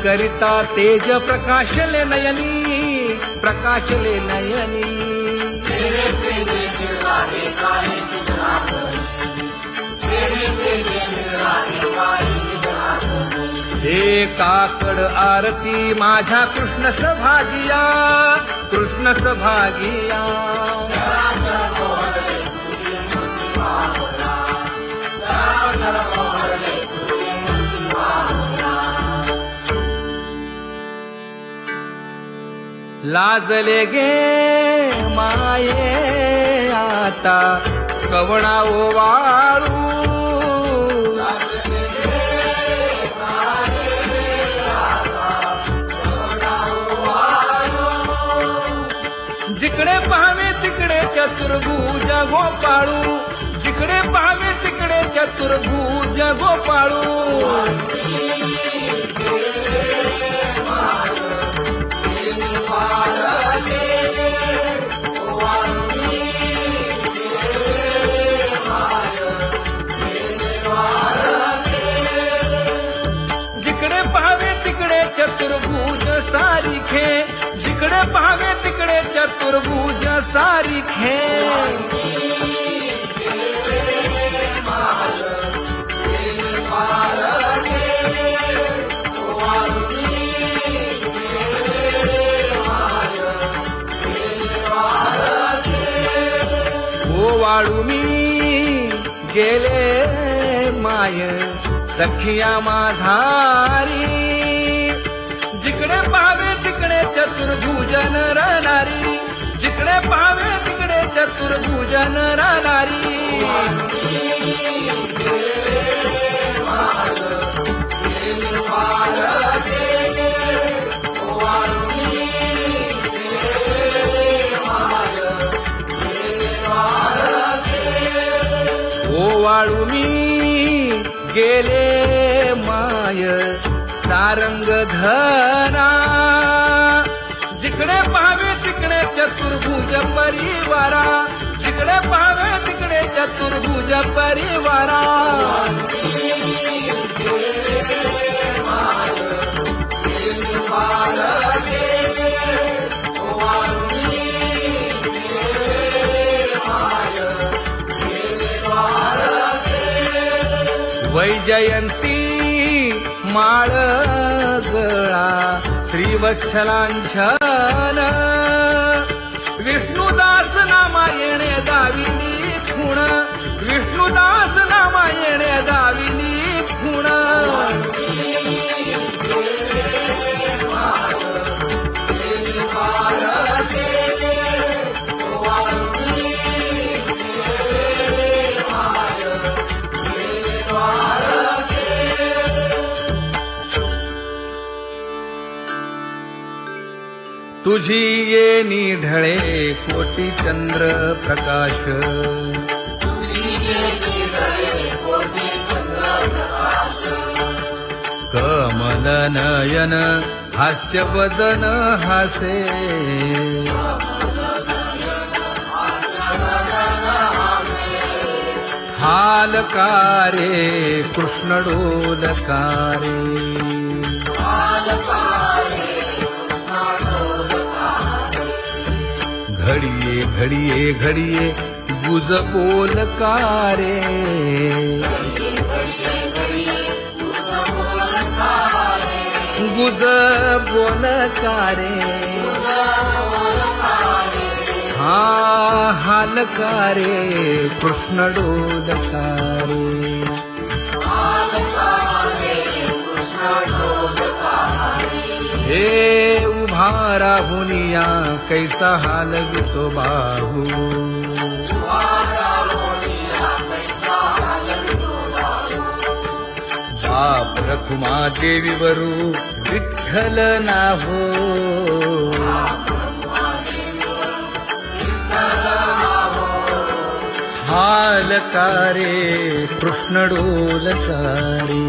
करिता तेज प्रकाशले नयनी, प्रकाशले नयनी. हे काकड आरती माझ्या कृष्ण सभागिया, कृष्ण सभागिया. लाजले गे माये आता कवणा ओवाळू, जिकडे पाहावे तिकडे चतुर्भुज गोपाळू, जिकडे पाहावे तिकडे चतुर्भुज गोपाळू. जिकडे पाहावे तिकडे चतुर्भुज सारिखे, जिकडे पाहावे तिकडे चतुर्भुज सारिखे. ओवाळू मी गेले माय सखिया माझारी, जिकडे पाहावे तिकडे चतुर्भुज नरनारी, जिकडे पाहावे तिकडे चतुर्भुज नरनारी. ओवाळू मी गेले माय सारंग धरा, जिकडे पाहावे तिकडे चतुर्भुज परिवारा, जिकडे पाहावे तिकडे चतुर्भुज परिवारा. वैजयंती माळ गळा श्रीवत्सलांछन, विष्णुदास नामायणे दाविनी खूण, विष्णुदास नामायणे दाविनी खूण. तुझी येणी ढळे कोटी चंद्र प्रकाश, कमल नयन हास्य वदन हासे, हालकारे कृष्ण डोलकारे. घडिये घडिये घडिये गुज बोलकारे, गुज बोलकारे. हा हालकारे कृष्ण डोलकारे. हे उभा राहुनिया कैसा हाल तो बाहू, बाप रखुमा देवी वरू विठ्ठल नाहो, हालकारे कृष्ण डोलकारे.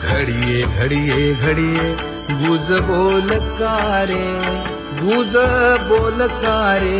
घडिये घडिये घडिये गुज बोलकारे, गुज बोलकारे.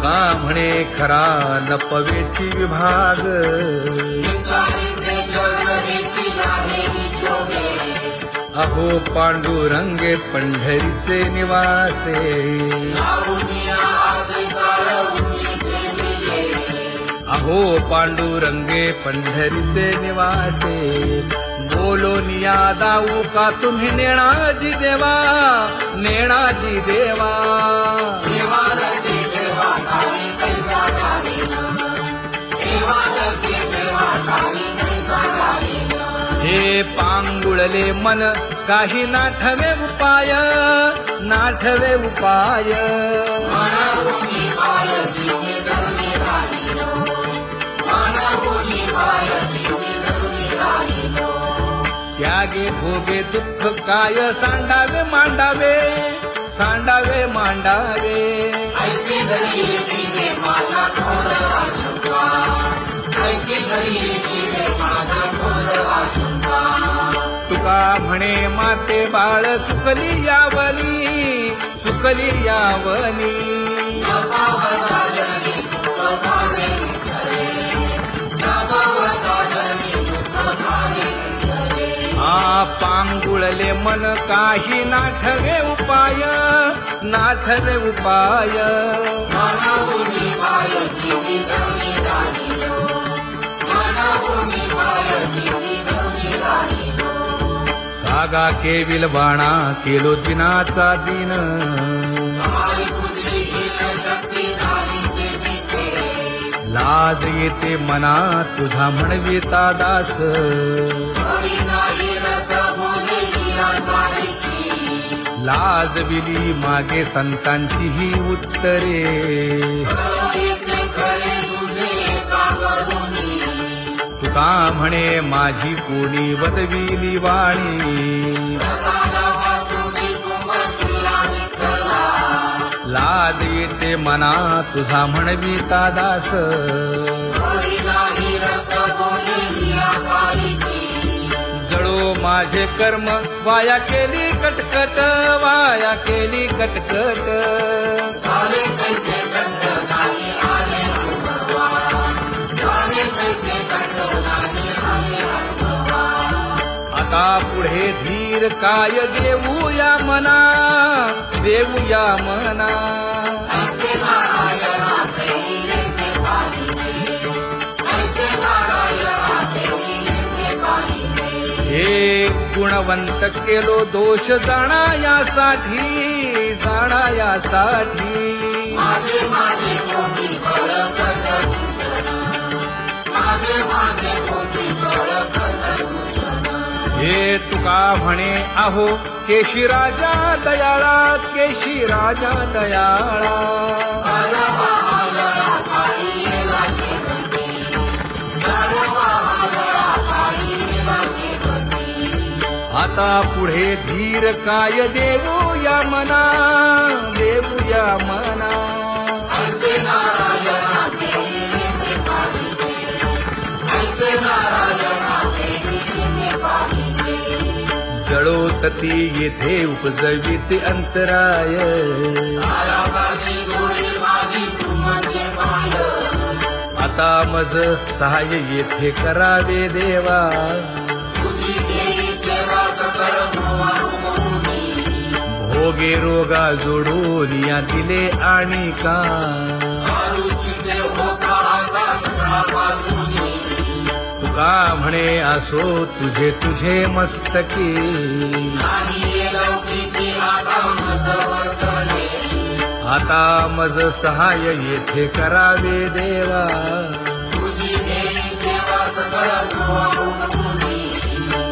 तुका म्हणे खरा लपवेची विभाग अहो पांडुरंगे पंढरीचे निवासे अहो पांडुरंगे पंढरीचे निवासे बोलोनिया दाऊ का तुम्ही नेणाजी देवा नेणाजी देवा हे पांगुळले मन काही नाठवे उपाय नाठवे उपाय त्यागे भोगे दुःख काय सांडावे मांडावे सांडावे मांडावे तुका म्हणे माते बाळ चुकली यावनी चुकली यावनी पांगुळले मन काही नाठवे उपाय नाठवे उपाय कागा केविल बाणा केलो दिनाचा दिन लाज येते मना तुझा म्हणविता दास लाज विली मागे संतांची ही उत्तरे तुका म्हणे माझी कोणी वदविली वाणी लाज येते मना तुझा म्हणविता दास जळो माझे कर्म वाया केली कटकट वाया केली कटकट आता पुढे धीर काय देऊया मना देऊया मना हे गुणवंत केलो दोष जाणायासाठी जाणायासाठी हे तुका म्हणे अहो केशी राजा दयाळा केशी राजा दयाळा आता पुढे धीर काय देऊया मना देऊया मना जळोतती येथे उपजविते अंतराय आता मज सहाय्य येथे करावे देवा भोगे रोगा जोडून या दिले आणि का तुका म्हणे असो तुझे तुझे मस्तकी आता मज सहाय्य येथे करावे देवा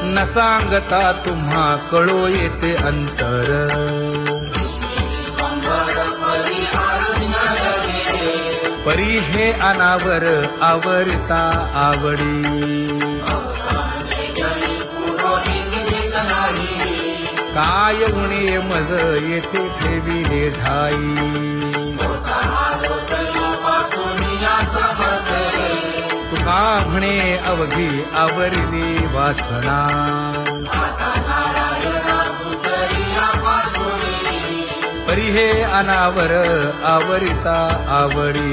न सांगता तुम्हा कळो येते अंतर परी हे अनावर आवरता आवडी काय उणे मज येथे ठेविले ठाई तुका म्हणे अवघी आवरली वासना परी हे अनावर आवरिता आवडी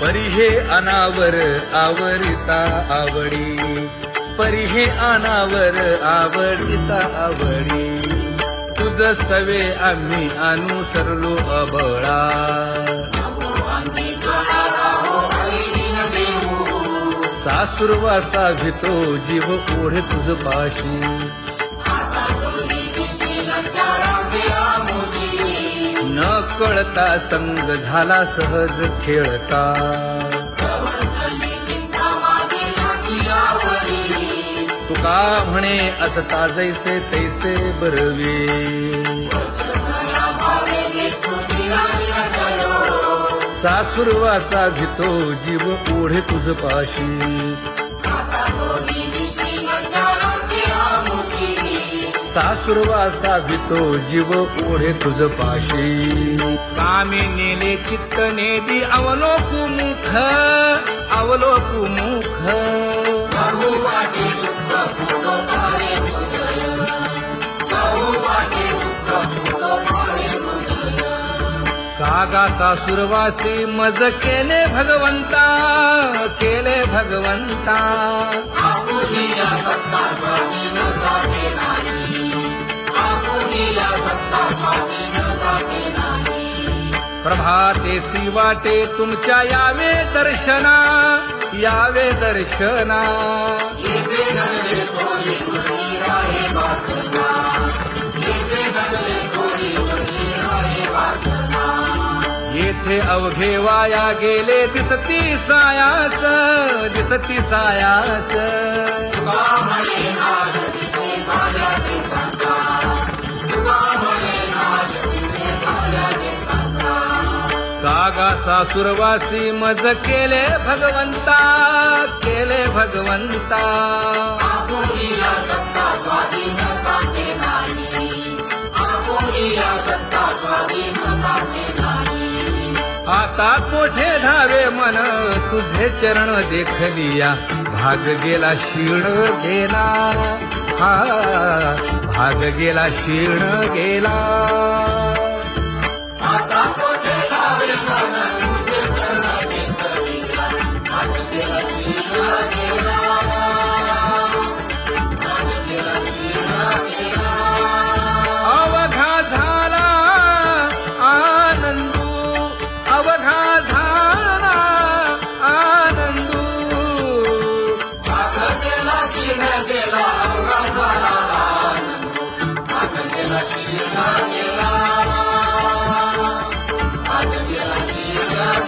परी हे अनावर आवरिता आवडी परी हे अनावर आवडिता आवडी तुझ सवे आम्ही अनुसरलो अबळा सासुरवासा भितो जीव ओढे तुझ पाशी न कळता संग झाला सहज खेळता तुका म्हणे असता जैसे तैसे बरवे सासुरवासा भितो जीव ओढे तुझ पाशी सासुरवासा भितो जीव ओढे तुझ पाशी कामे नेले चित्त नेदी अवलोकु मुख अवलोकु मुख कागा सासुरवासी मज केले भगवंता केले भगवंता प्रभातेसी वाटे तुमच्या यावे दर्शना यावे दर्शना येथे अवघे वाया गेले दिसती सायास दिसती सायास कागा सासुरवासी मज केले भगवंता केले भगवंता आता कोठे धावे मन तुझे चरण देखलिया भाग गेला क्षीण गेला हा भाग गेला क्षीण गेला आता कोठे धावे मन तुझे चरण देखलिया भाग गेला क्षीण गेला भाग गेला क्षीण गेला अवघा झाला आनंद अवघा झाला आनंदू भाग गेला क्षीण गेला अवघा झाला आनंदू भाग गेला क्षीण गेला भाग गेला क्षीण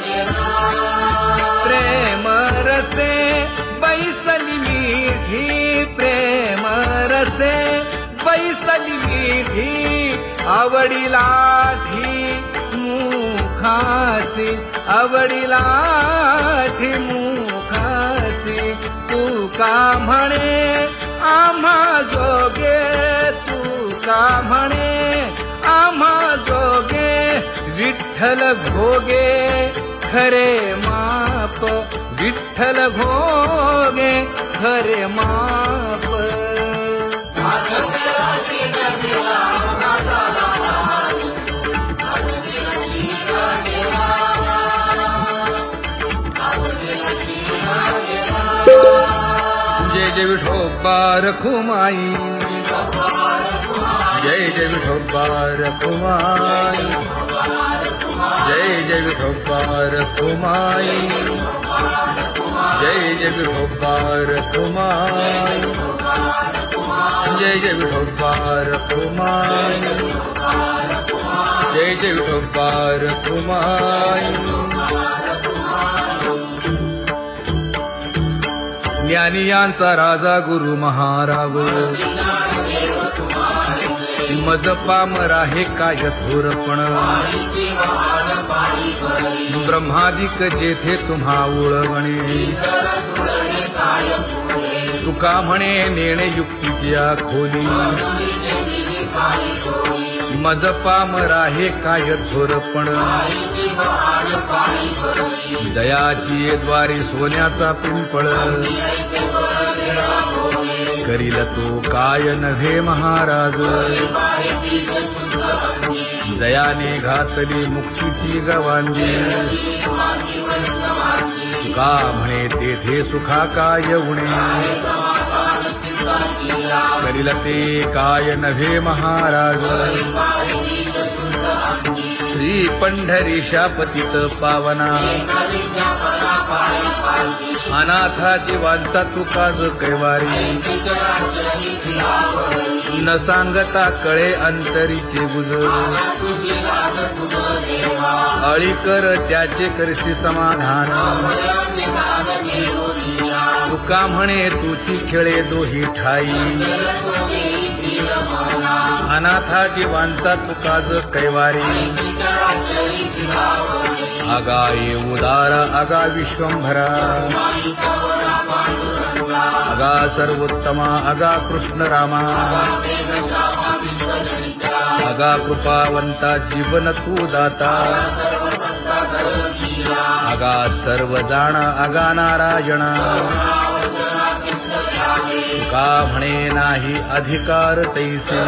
गेला प्रेम रसे बैसली मीठी प्रेम रसे बैसली मीठी आवडीला ठी मुखासी आवडीला ठी मुखासी तू का म्हणे आम्हा जोगे तू का म्हणे आम्हा जोगे विठ्ठल भोगे खरे माप विठ्ठल भोगे खरे माप जय जय विठोबा रखुमाई जय जय विठोबा रखुमाई जय जय विठोबा रखुमाई जय जय विठोबा रखुमाई जय जय विठोबा रखुमाई जय जय विठोबा रखुमाई ज्ञानियांचा राजा गुरु महाराव मज पामरा हे काय थोरपण ब्रह्मादिक जेथे तुम्हा ओळवणे तुका म्हणे नेणे युक्तीच्या खोली मज पामरा हे काय थोरपण दयाची द्वारी सोन्याचा पिंपळ करील तो काय नव्हे महाराज दयाने घातली मुक्तीची गवांजी तुका म्हणे तेथे सुखा काय उणे करील ते काय नव्हे महाराज श्री पंढरीशा पतित पावना अनाथा जीवांचा तुकाज कैवारी न सांगता कळे अंतरीचे गुज अळी कर त्याचे करशी समाधान तुका म्हणे तुची खेळे दोही ठाई अनाथा जीवांचा तुकाज कैवारी आगा ये उदार आगा विश्वंभरा आगा सर्वोत्तमा आगा कृष्ण रामा आगा कृपावंता जीवन तू दाता आगा सर्व जाण आगा नारायणा तुका म्हणे नाही अधिकार तैसे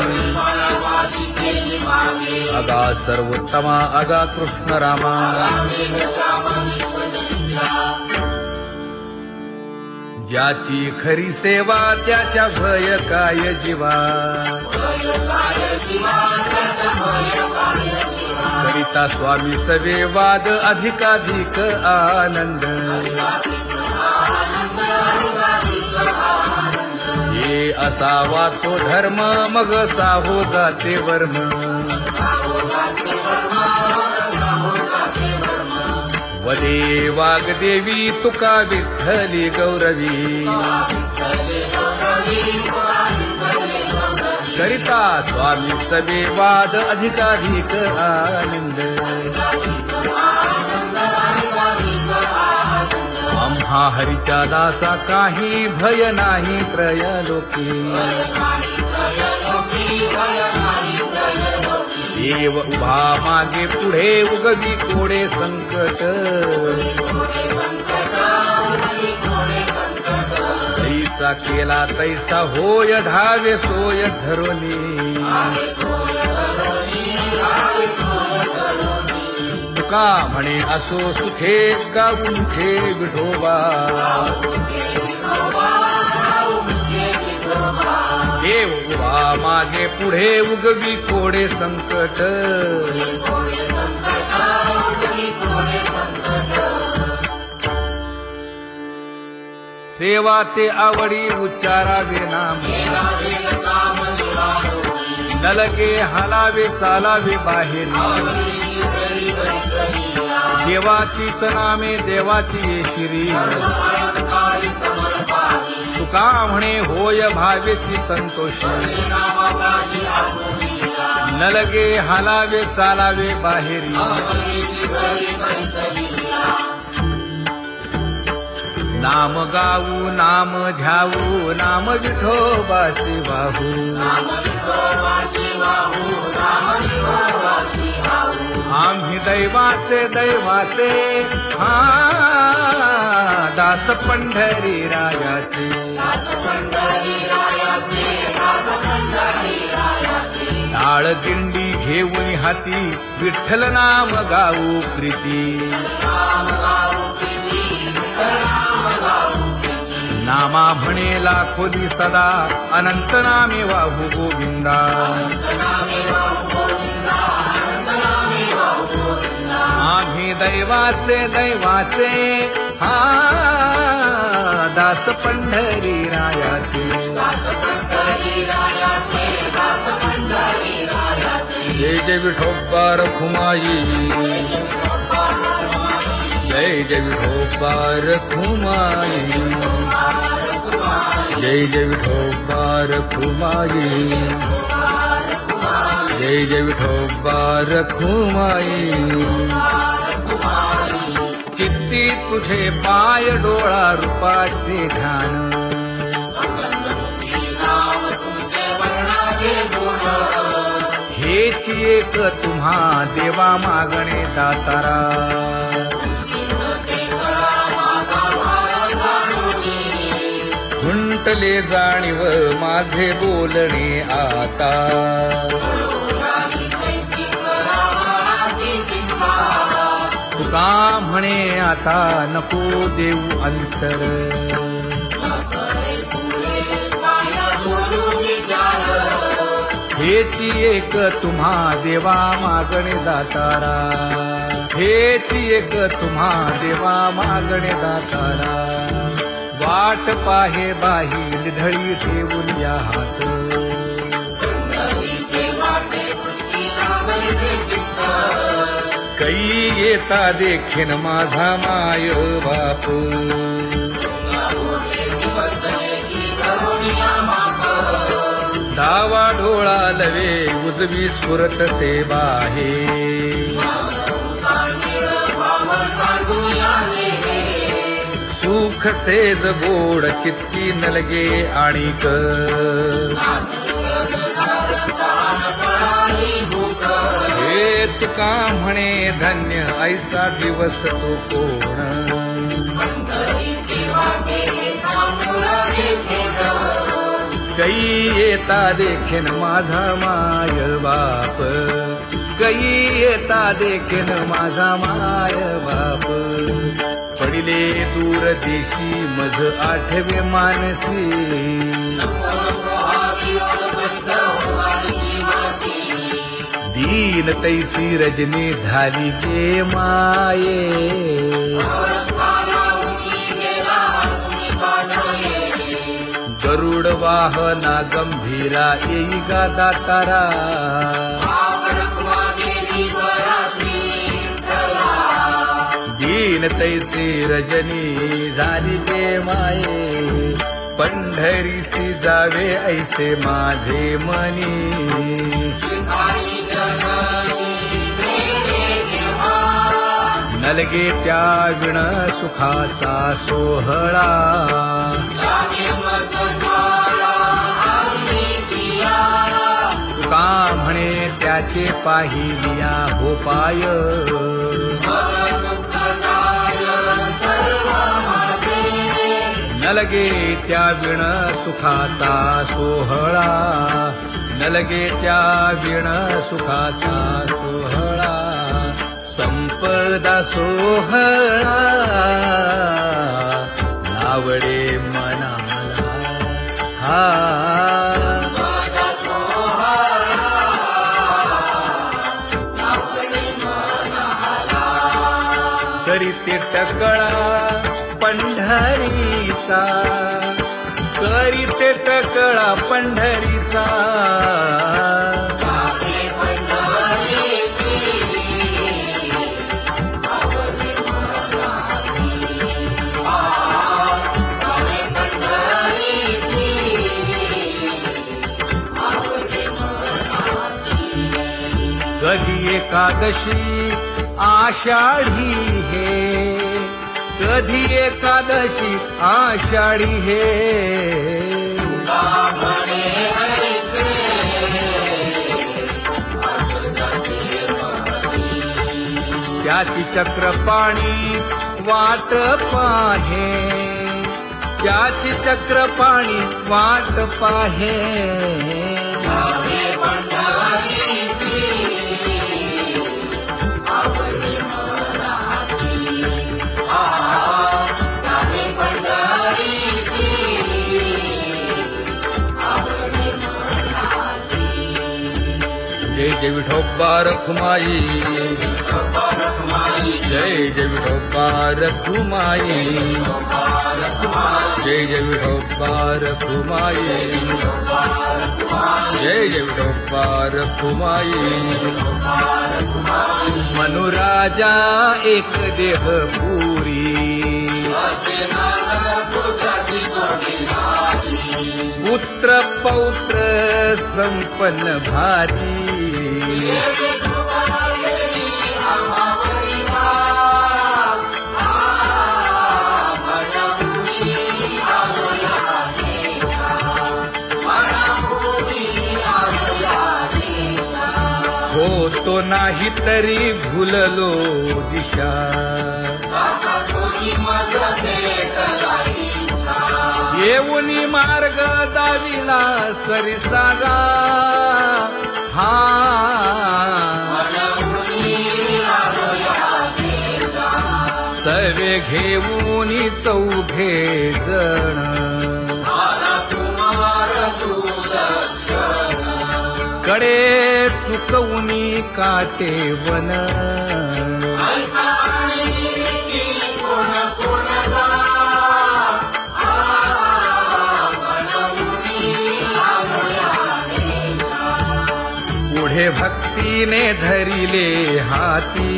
आगा सर्वोत्तमा आगा कृष्ण रामा ज्याची खरी सेवा त्याच्या भय काय जीवा करिता स्वामी सवे वाद अधिकाधिक आनंद हे असावा तो धर्म मग साहो जाते वर्म वदे वाग्देवी तुका विठ्ठली गौरवी करिता स्वामी सवे वाद अधिकाधिक आनंद आम्हा हरीच्या दासा काही भय नाही त्रयलोकी देव उभा मागे पुढे उगवी कोडे संकट तैसा केला तैसा होय धावे सोय धरोनी तुका म्हणे असो सुखे गाऊन ठे विठोबा देव उभा मागे पुढे उगवी कोडे संकट सेवा ते आवडी उच्चारावे नाम न लगे हालावे चालावे बाहेर देवाचीच नामे देवाची श्री तुका म्हणे होय भावेची संतोषी न लगे हालावे चालावे बाहेरी नाम गाऊ नाम ध्याऊ नाम विठोबासी वाहू आम्ही दैवाचे दैवाचे हा दास पंढरी रायाचे टाळ दिंडी घेऊन हाती विठ्ठल नाम गाऊ प्रीती नामा म्हणे लाखोली सदा अनंत नामे वाहू गोविंदा आम्ही दैवाचे दैवाचे हा दास पंढरी रायाचे जय जय विठोबा रखुमाई जय जय विठोबा रखुमाई जय जय विठोबा रखुमाई जय जय विठोबा रखुमाई चित्ती तुझे पाय डोळा रूपाचे ध्यान हेच एक तुम्हा देवा मागणे दातारा लोटले जाणीव माझे बोलणे आता. तुका म्हणे आता नको देऊ अंतर. हेची एक तुम्हा देवा मागणे दातारा. हेची एक तुम्हा देवा मागणे दातारा. वाट पाहे बाही ढळी ठेवून या हात. कै येता देखीन माझा माय बाप. डावा डोळा लवे उजवी स्फुरत से बाहे. सुख सेज गोड चित्ती नलगे आणिक. हे तुका म्हणे धन्य ऐसा दिवस तो कोण. कै येता देखीन माझा माय बाप. कै येता देखीन माझा माय बाप. पडिले दूर देशी मज आठवे मानसी. दीन तैसी रजनी झाली गे माये. गरुड वाहना गंभीरा येई गा दातारा. दीन तैसी रजनी झाली गे माये. पंढरीसी जावे ऐसे माझे मनी. नलगे त्या विण सुखाचा सोहळा. तुका म्हणे त्याचे पाहिलिया हो पाय. नलगे त्या विण सुखाचा सोहळा. नलगे त्या विण सुखाचा सोहळा. संपदा सोहळा नावडे मनाला. हा करीते टकळा पंढरीचा. करीते टकळा पंढरीचा. कधी एकादशी आषाढी हे. कधी एकादशी आषाढी हे. त्याची चक्रपाणी वाट पाहे. त्याची चक्रपाणी वाट पाहे. जय जय विठोबा रखुमाई. जय जय विठोबा रखुमाई. जय जय विठोबा रखुमाई. जय जय विठोबा रखुमाई. मनुराजा एक देह पुरी. पुत्र पौत्र संपन्न भारी. होतो नाही तरी भुललो दिशा. येऊनी मार्ग दाविला सरिसागा हा सवे घेऊनी चौघे जण कडे चुकवूनी काटे वन पुढे भक्तीने धरिले हाती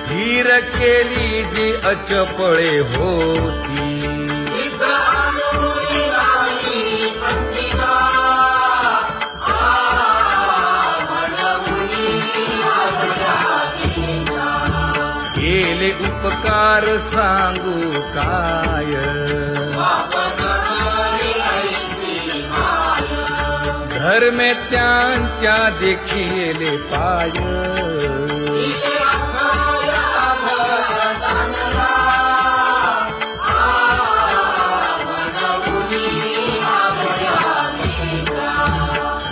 धीर केली जी अचपळे होती केले उपकार सांगू काय धर्मे त्यांच्या देखिले पाय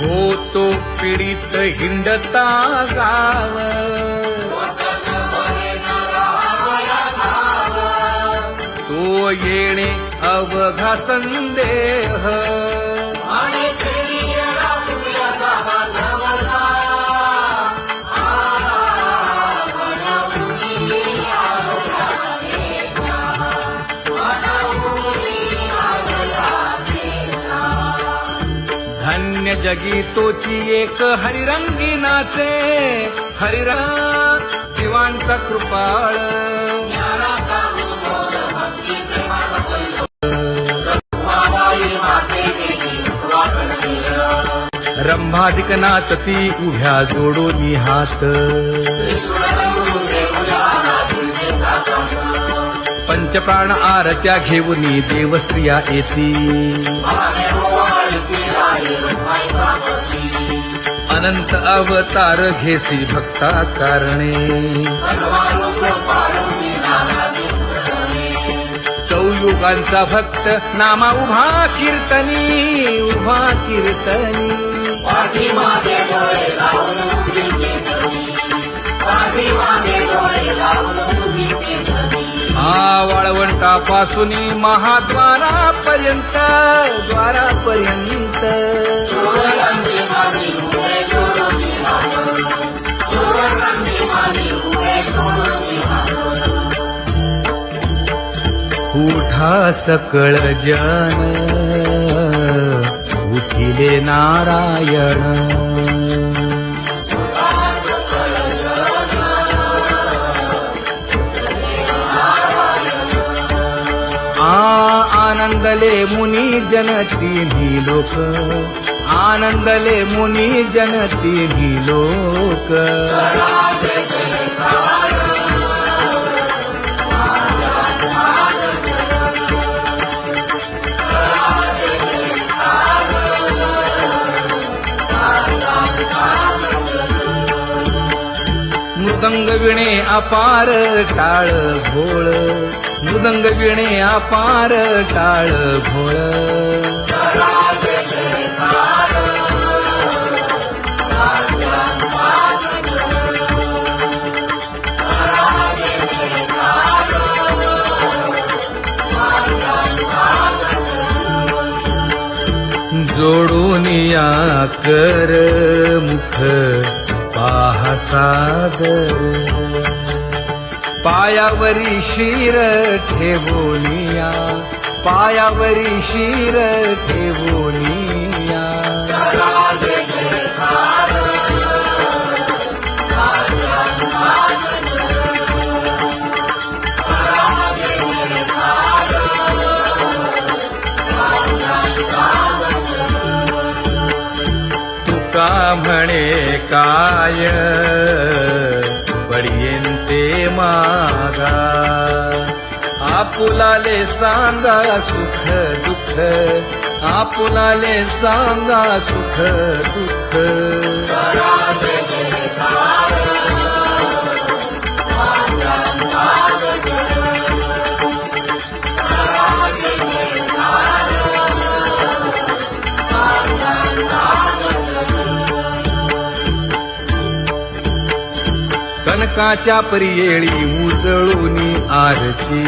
होतो पीडित हिंडता गाव तो येणे अवघा संदेह धन्य जगी तोची एक हरिरंगी नाचे हरिरंग जीवांचा कृपाळ रंभाधिक नाचती उभ्या जोडोनी हात पंचप्राण आरत्या घेऊनी देवस्त्रिया येती अनंत अवतार घेसी भक्ता कारणे चौयुगांचा भक्त नामा उभा कीर्तनी वाळवंटापासून महाद्वारापर्यंत उठा सकळ जन उठिले नारायण आनंदले मुनी जन तिन्ही लोक आनंदले मुनी जन तिन्ही लोक मृदंग विणे अपार टाळ भोळ मृदंग विणे अपार टाळ भोळ जोडून या कर मुख पाहा सागर पायावरी शिर ठेवोनिया पायावरी शिर ठेवोनिया तुका म्हणे काय बडियेंते मागा आपुलाले सांगा सुख दुःख आपुलाले सांगा सुख दुःख कणकाच्या परियेळी उजळूनी आरती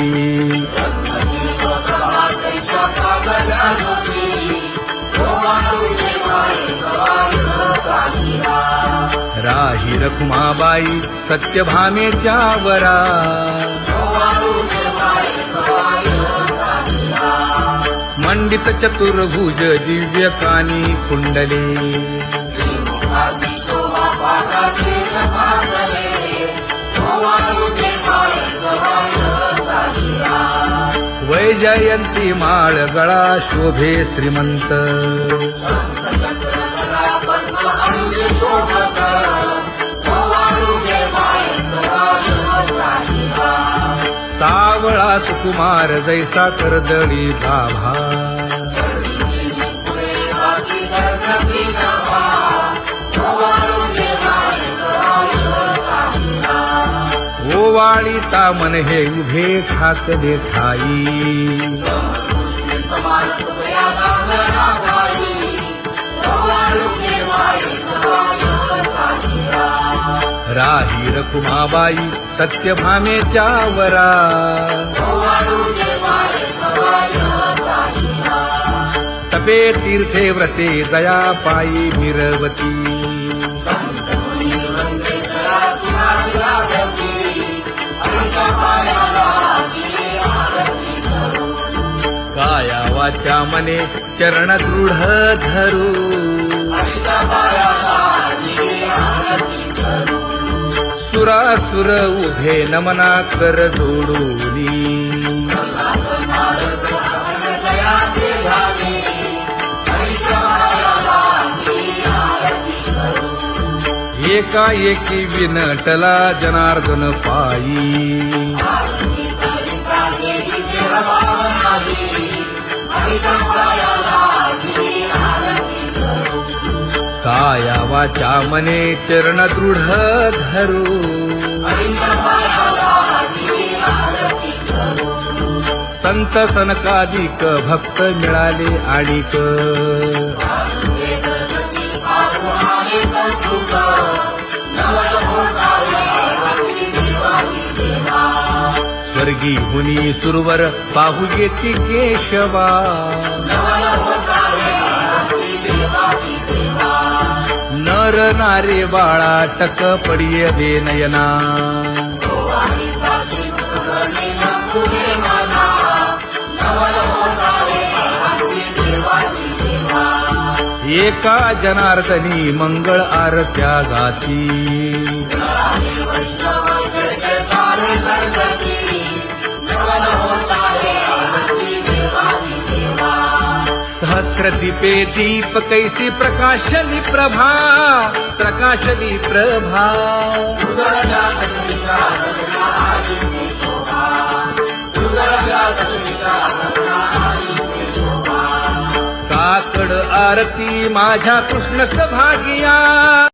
राही रखुमाबाई सत्यभामेच्या वरा मंडित चतुर्भुज दिव्य कानी कुंडले वैजयंती माळ गळा शोभे श्रीमंत सावळा सुकुमार जैसा कर्दळी गाभा ओवाळी तामन हे उभे ठाकले ठाई राही रखुमाबाई सत्यभामेच्या वरा तपे तीर्थे व्रते जया पायी मिरवती काया वाचा मने चरण दृढ धरू सुरासुर उभे नमना कर जोडूनी एकाएकी विनटला जनार्दन पायी काया वाचा मने चरण दृढ धरू संत सनकादिक भक्त मिळाले आणिक स्वर्गी हुनी सुरवर पाहू येती केशवा नर नारे बाळा टक पडिये दे नयना एका जनार्दनी मंगळ आरत्या गाती सहस्र दीपे दीप कैसी प्रकाशली प्रभा प्रकाशली प्रभा काकड आरती माझ्या कृष्ण सभागिया